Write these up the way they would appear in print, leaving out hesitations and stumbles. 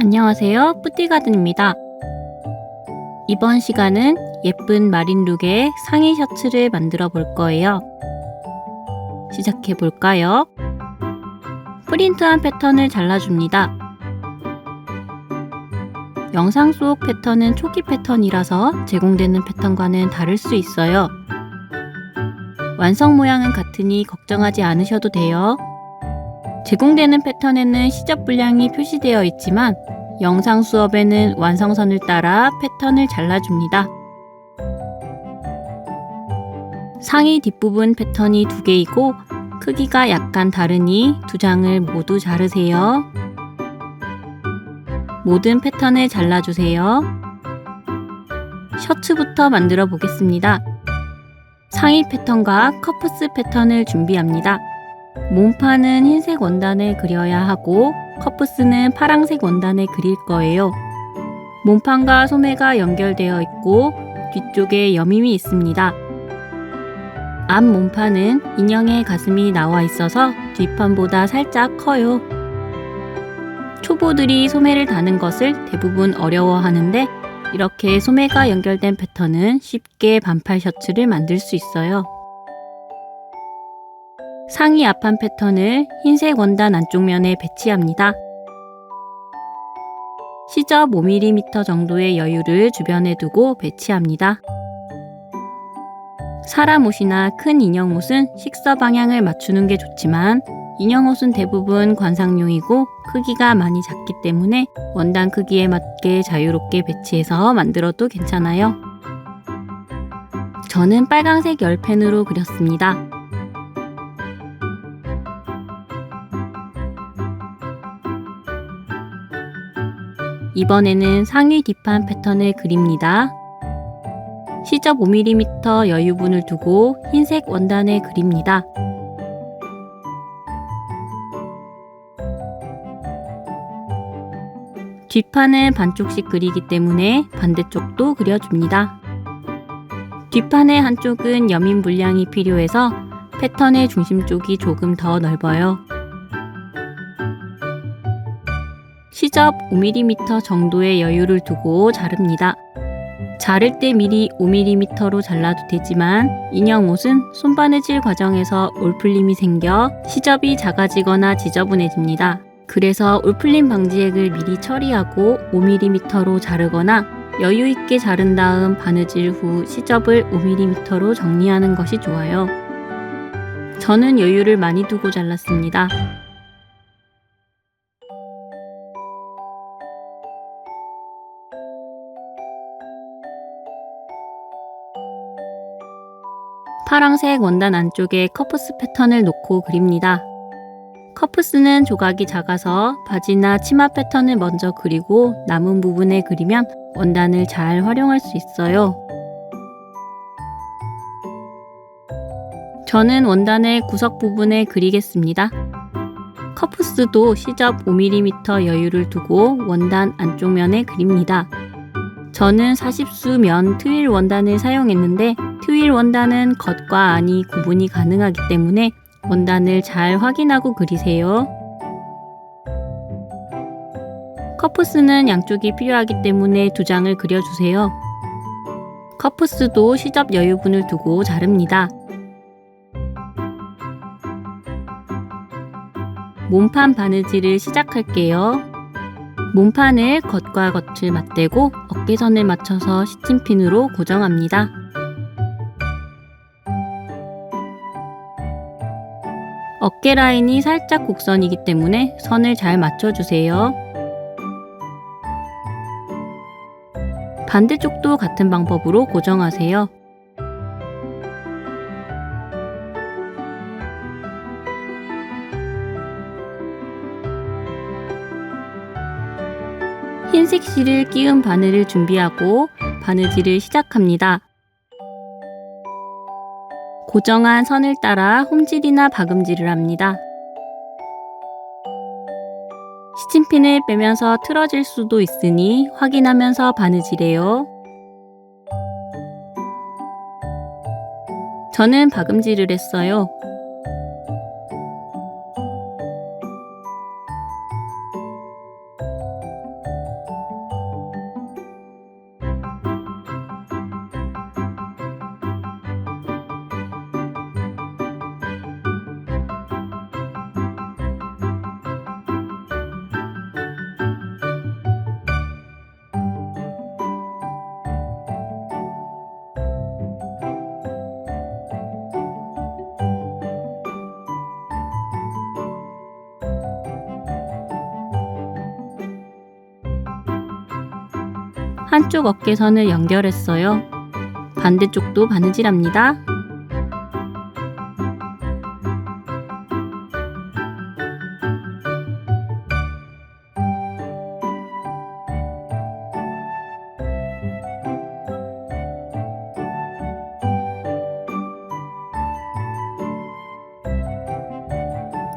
안녕하세요. 뿌띠가든입니다. 이번 시간은 예쁜 마린룩의 상의 셔츠를 만들어 볼 거예요. 시작해 볼까요? 프린트한 패턴을 잘라줍니다. 영상 속 패턴은 초기 패턴이라서 제공되는 패턴과는 다를 수 있어요. 완성 모양은 같으니 걱정하지 않으셔도 돼요. 제공되는 패턴에는 시접 분량이 표시되어 있지만 영상 수업에는 완성선을 따라 패턴을 잘라줍니다. 상의 뒷부분 패턴이 2개이고 크기가 약간 다르니 2장을 모두 자르세요. 모든 패턴을 잘라주세요. 셔츠부터 만들어 보겠습니다. 상의 패턴과 커프스 패턴을 준비합니다. 몸판은 흰색 원단을 그려야 하고 커프스는 파란색 원단을 그릴 거예요. 몸판과 소매가 연결되어 있고 뒤쪽에 여밈이 있습니다. 앞 몸판은 인형의 가슴이 나와 있어서 뒷판보다 살짝 커요. 초보들이 소매를 다는 것을 대부분 어려워하는데 이렇게 소매가 연결된 패턴은 쉽게 반팔 셔츠를 만들 수 있어요. 상의 앞판 패턴을 흰색 원단 안쪽 면에 배치합니다. 시접 5mm 정도의 여유를 주변에 두고 배치합니다. 사람 옷이나 큰 인형 옷은 식서 방향을 맞추는 게 좋지만 인형 옷은 대부분 관상용이고 크기가 많이 작기 때문에 원단 크기에 맞게 자유롭게 배치해서 만들어도 괜찮아요. 저는 빨강색 열펜으로 그렸습니다. 이번에는 상의 뒷판 패턴을 그립니다. 시접 5mm 여유분을 두고 흰색 원단을 그립니다. 뒷판을 반쪽씩 그리기 때문에 반대쪽도 그려줍니다. 뒷판의 한쪽은 여민 분량이 필요해서 패턴의 중심 쪽이 조금 더 넓어요. 시접 5mm 정도의 여유를 두고 자릅니다. 자를 때 미리 5mm로 잘라도 되지만 인형 옷은 손바느질 과정에서 올풀림이 생겨 시접이 작아지거나 지저분해집니다. 그래서 올풀림 방지액을 미리 처리하고 5mm로 자르거나 여유 있게 자른 다음 바느질 후 시접을 5mm로 정리하는 것이 좋아요. 저는 여유를 많이 두고 잘랐습니다. 파란색 원단 안쪽에 커프스 패턴을 놓고 그립니다. 커프스는 조각이 작아서 바지나 치마 패턴을 먼저 그리고 남은 부분에 그리면 원단을 잘 활용할 수 있어요. 저는 원단의 구석 부분에 그리겠습니다. 커프스도 시접 5mm 여유를 두고 원단 안쪽 면에 그립니다. 저는 40수 면 트윌 원단을 사용했는데 트윌 원단은 겉과 안이 구분이 가능하기 때문에 원단을 잘 확인하고 그리세요. 커프스는 양쪽이 필요하기 때문에 2장을 그려주세요. 커프스도 시접 여유분을 두고 자릅니다. 몸판 바느질을 시작할게요. 몸판을 겉과 겉을 맞대고 어깨선을 맞춰서 시침핀으로 고정합니다. 어깨 라인이 살짝 곡선이기 때문에 선을 잘 맞춰주세요. 반대쪽도 같은 방법으로 고정하세요. 흰색 실을 끼운 바늘을 준비하고 바느질을 시작합니다. 고정한 선을 따라 홈질이나 박음질을 합니다. 시침핀을 빼면서 틀어질 수도 있으니 확인하면서 바느질해요. 저는 박음질을 했어요. 한쪽 어깨선을 연결했어요. 반대쪽도 바느질합니다.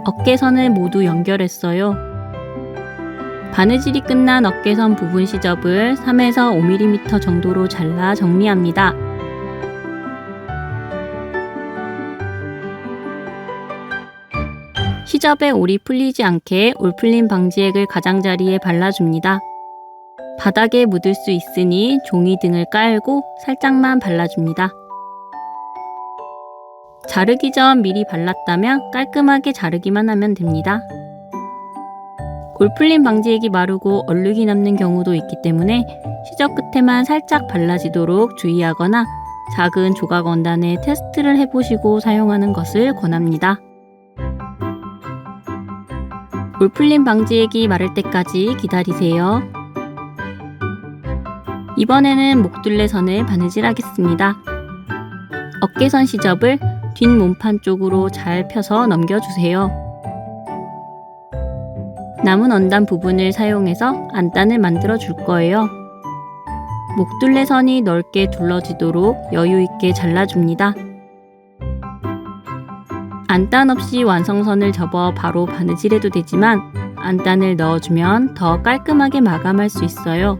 어깨선을 모두 연결했어요. 바느질이 끝난 어깨선 부분 시접을 3에서 5mm 정도로 잘라 정리합니다. 시접에 올이 풀리지 않게 올풀림 방지액을 가장자리에 발라줍니다. 바닥에 묻을 수 있으니 종이 등을 깔고 살짝만 발라줍니다. 자르기 전 미리 발랐다면 깔끔하게 자르기만 하면 됩니다. 올풀림 방지액이 마르고 얼룩이 남는 경우도 있기 때문에 시접 끝에만 살짝 발라지도록 주의하거나 작은 조각 원단에 테스트를 해보시고 사용하는 것을 권합니다. 올풀림 방지액이 마를 때까지 기다리세요. 이번에는 목둘레선을 바느질하겠습니다. 어깨선 시접을 뒷몸판 쪽으로 잘 펴서 넘겨주세요. 남은 원단 부분을 사용해서 안단을 만들어 줄 거예요. 목둘레선이 넓게 둘러지도록 여유있게 잘라줍니다. 안단 없이 완성선을 접어 바로 바느질해도 되지만 안단을 넣어주면 더 깔끔하게 마감할 수 있어요.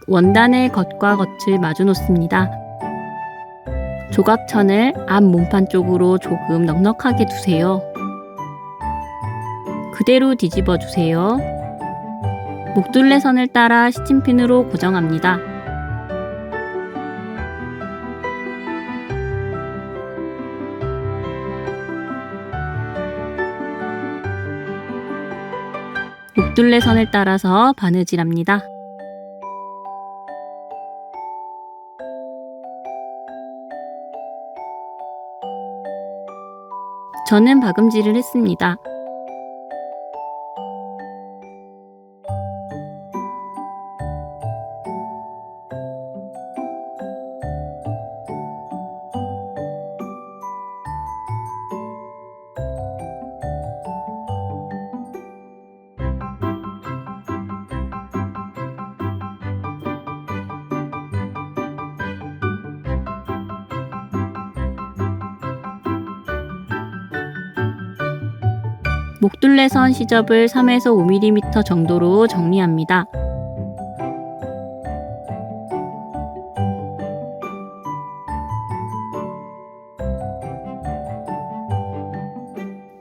원단의 겉과 겉을 마주 놓습니다. 조각천을 앞 몸판 쪽으로 조금 넉넉하게 두세요. 그대로 뒤집어 주세요. 목둘레선을 따라 시침핀으로 고정합니다. 목둘레선을 따라서 바느질합니다. 저는 박음질을 했습니다. 목둘레선 시접을 3에서 5mm 정도로 정리합니다.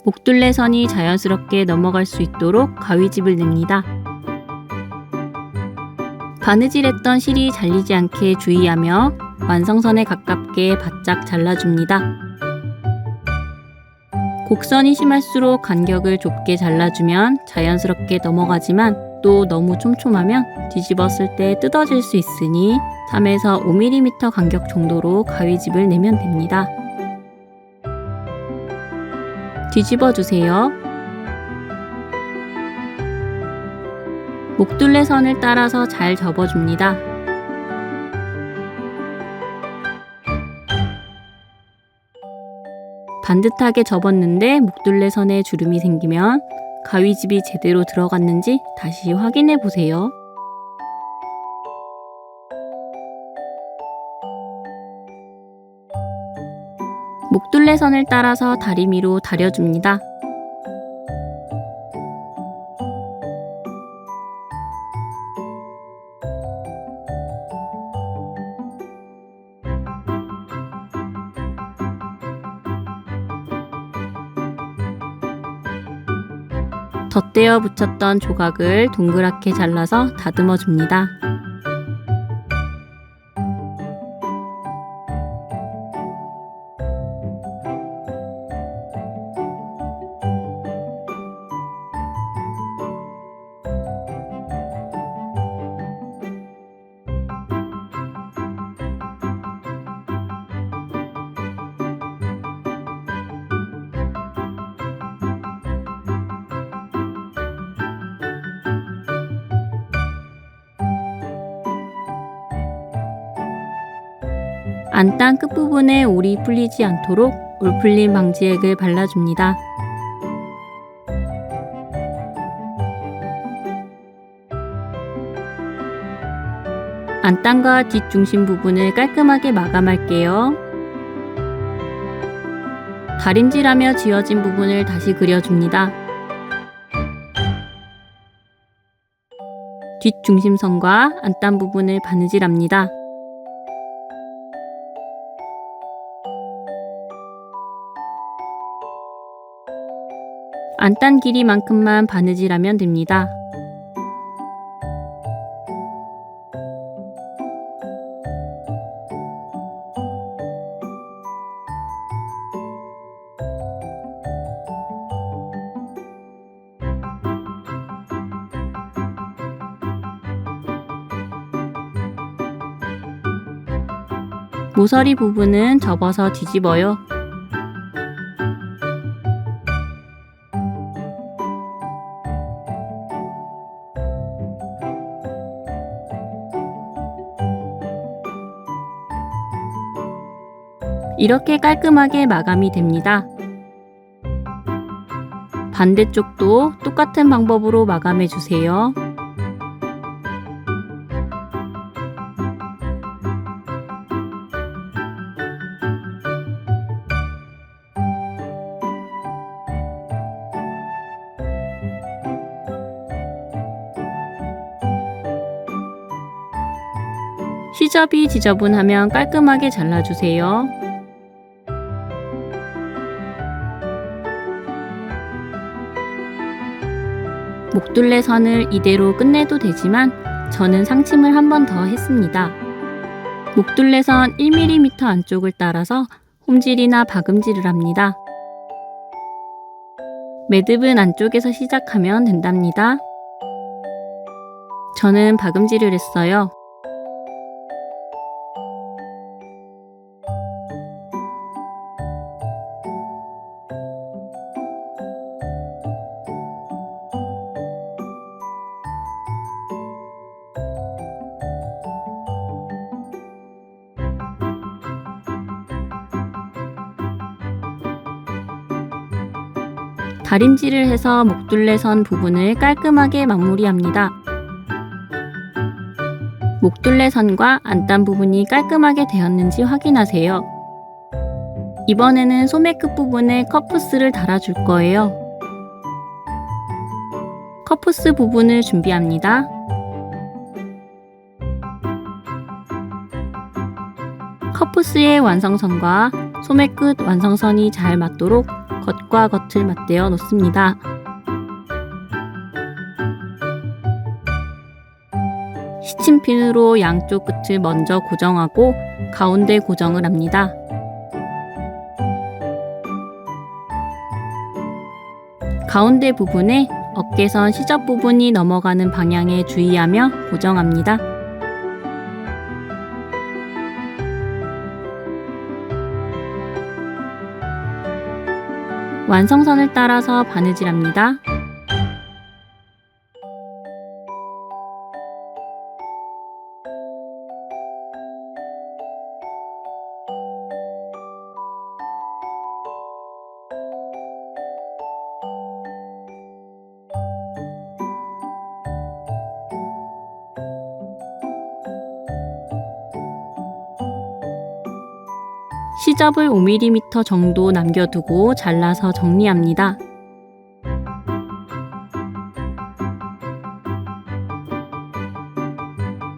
목둘레선이 자연스럽게 넘어갈 수 있도록 가위집을 냅니다. 바느질했던 실이 잘리지 않게 주의하며 완성선에 가깝게 바짝 잘라줍니다. 곡선이 심할수록 간격을 좁게 잘라주면 자연스럽게 넘어가지만 또 너무 촘촘하면 뒤집었을 때 뜯어질 수 있으니 3에서 5mm 간격 정도로 가위집을 내면 됩니다. 뒤집어 주세요. 목둘레선을 따라서 잘 접어줍니다. 반듯하게 접었는데 목둘레선에 주름이 생기면 가위집이 제대로 들어갔는지 다시 확인해 보세요. 목둘레선을 따라서 다리미로 다려줍니다. 덧대어 붙였던 조각을 동그랗게 잘라서 다듬어 줍니다. 안단 끝부분에 올이 풀리지 않도록 올 풀림 방지액을 발라줍니다. 안단과 뒷중심 부분을 깔끔하게 마감할게요. 다림질하며 지워진 부분을 다시 그려줍니다. 뒷중심선과 안단 부분을 바느질합니다. 안단 길이만큼만 바느질하면 됩니다. 모서리 부분은 접어서 뒤집어요. 이렇게 깔끔하게 마감이 됩니다. 반대쪽도 똑같은 방법으로 마감해 주세요. 시접이 지저분하면 깔끔하게 잘라주세요. 목둘레 선을 이대로 끝내도 되지만 저는 상침을 한 번 더 했습니다. 목둘레 선 1mm 안쪽을 따라서 홈질이나 박음질을 합니다. 매듭은 안쪽에서 시작하면 된답니다. 저는 박음질을 했어요. 다림질을 해서 목둘레 선 부분을 깔끔하게 마무리합니다. 목둘레 선과 안단 부분이 깔끔하게 되었는지 확인하세요. 이번에는 소매 끝 부분에 컵푸스를 달아줄 거예요. 컵푸스 부분을 준비합니다. 컵푸스의 완성선과 소매 끝 완성선이 잘 맞도록 겉과 겉을 맞대어 놓습니다. 시침핀으로 양쪽 끝을 먼저 고정하고 가운데 고정을 합니다. 가운데 부분에 어깨선 시접 부분이 넘어가는 방향에 주의하며 고정합니다. 완성선을 따라서 바느질합니다. 시접을 5mm 정도 남겨두고 잘라서 정리합니다.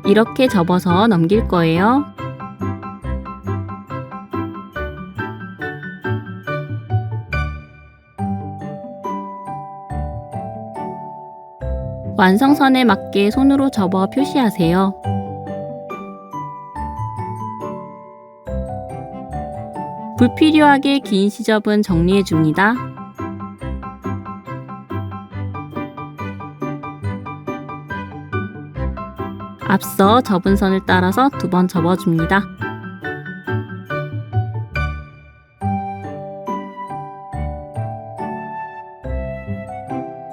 이렇게 접어서 넘길 거예요. 완성선에 맞게 손으로 접어 표시하세요. 불필요하게 긴 시접은 정리해줍니다. 앞서 접은 선을 따라서 2번 접어줍니다.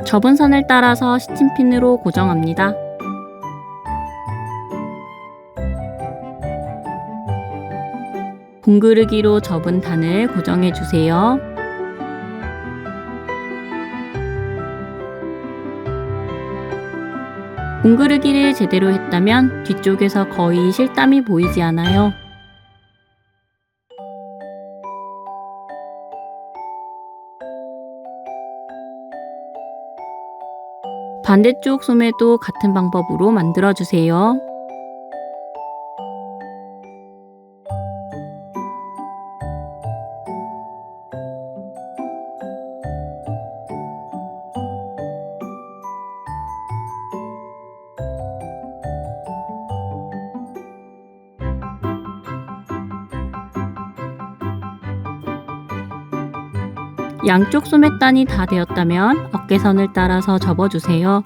접은 선을 따라서 시침핀으로 고정합니다. 공그르기로 접은 단을 고정해 주세요. 공그르기를 제대로 했다면 뒤쪽에서 거의 실땀이 보이지 않아요. 반대쪽 소매도 같은 방법으로 만들어 주세요. 양쪽 소매단이 다 되었다면 어깨선을 따라서 접어주세요.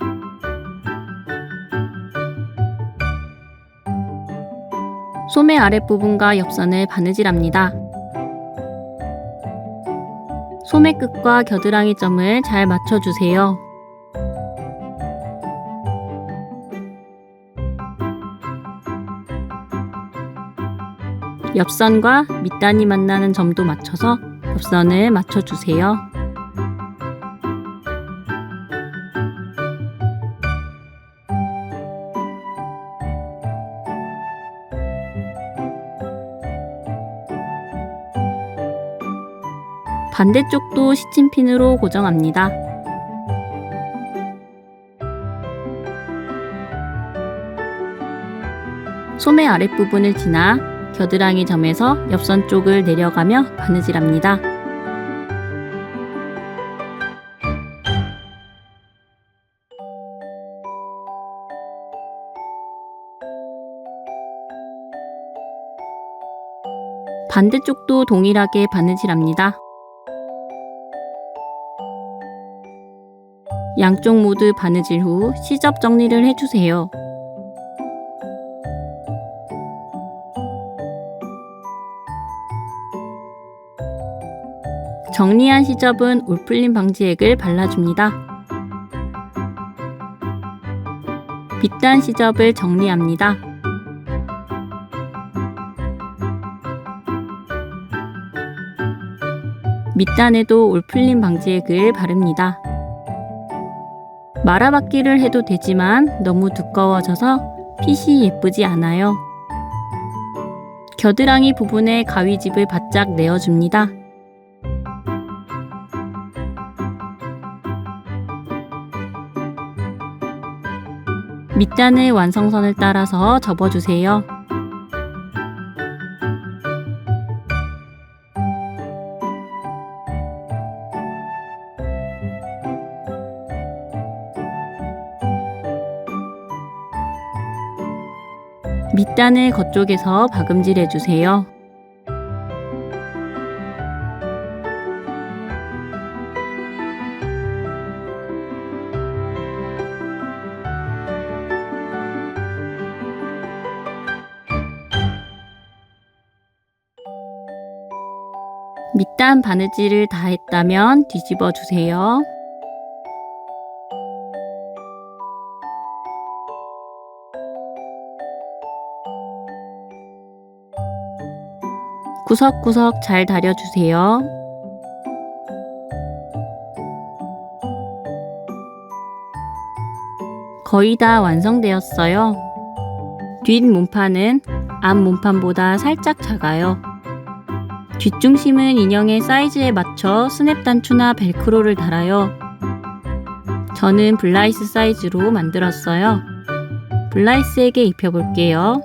소매 아랫부분과 옆선을 바느질합니다. 소매 끝과 겨드랑이 점을 잘 맞춰주세요. 옆선과 밑단이 만나는 점도 맞춰서 옆선을 맞춰주세요. 반대쪽도 시침핀으로 고정합니다. 소매 아랫부분을 지나 겨드랑이 점에서 옆선 쪽을 내려가며 바느질합니다. 반대쪽도 동일하게 바느질합니다. 양쪽 모두 바느질 후 시접 정리를 해주세요. 정리한 시접은 올풀림 방지액을 발라줍니다. 밑단 시접을 정리합니다. 밑단에도 올풀림 방지액을 바릅니다. 말아받기를 해도 되지만 너무 두꺼워져서 핏이 예쁘지 않아요. 겨드랑이 부분에 가위집을 바짝 내어줍니다. 밑단을 완성선을 따라서 접어주세요. 밑단을 겉쪽에서 박음질 해주세요. 밑단 바느질을 다 했다면 뒤집어 주세요. 구석구석 잘 다려주세요. 거의 다 완성되었어요. 뒷 몸판은 앞 몸판보다 살짝 작아요. 뒷중심은 인형의 사이즈에 맞춰 스냅 단추나 벨크로를 달아요. 저는 블라이스 사이즈로 만들었어요. 블라이스에게 입혀볼게요.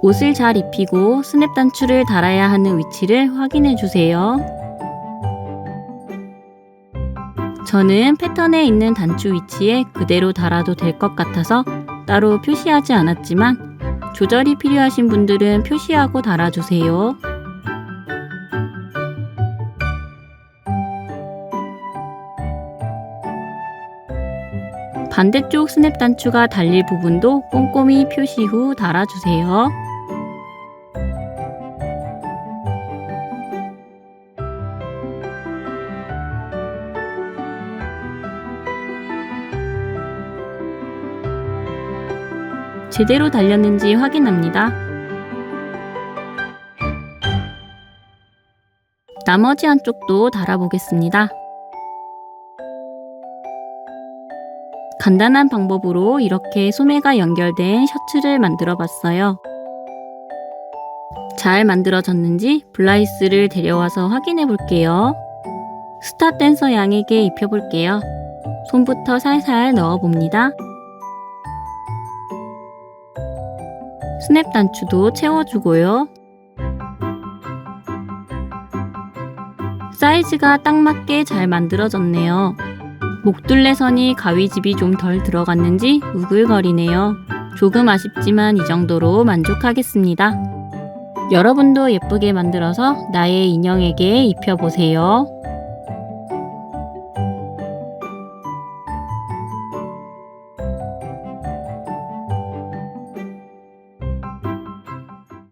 옷을 잘 입히고 스냅 단추를 달아야 하는 위치를 확인해 주세요. 저는 패턴에 있는 단추 위치에 그대로 달아도 될 것 같아서 따로 표시하지 않았지만 조절이 필요하신 분들은 표시하고 달아주세요. 반대쪽 스냅 단추가 달릴 부분도 꼼꼼히 표시 후 달아주세요. 제대로 달렸는지 확인합니다. 나머지 한쪽도 달아보겠습니다. 간단한 방법으로 이렇게 소매가 연결된 셔츠를 만들어 봤어요. 잘 만들어졌는지 블라이스를 데려와서 확인해 볼게요. 스타 댄서 양에게 입혀볼게요. 손부터 살살 넣어 봅니다. 스냅 단추도 채워주고요. 사이즈가 딱 맞게 잘 만들어졌네요. 목둘레선이 가위집이 좀 덜 들어갔는지 우글거리네요. 조금 아쉽지만 이 정도로 만족하겠습니다. 여러분도 예쁘게 만들어서 나의 인형에게 입혀보세요.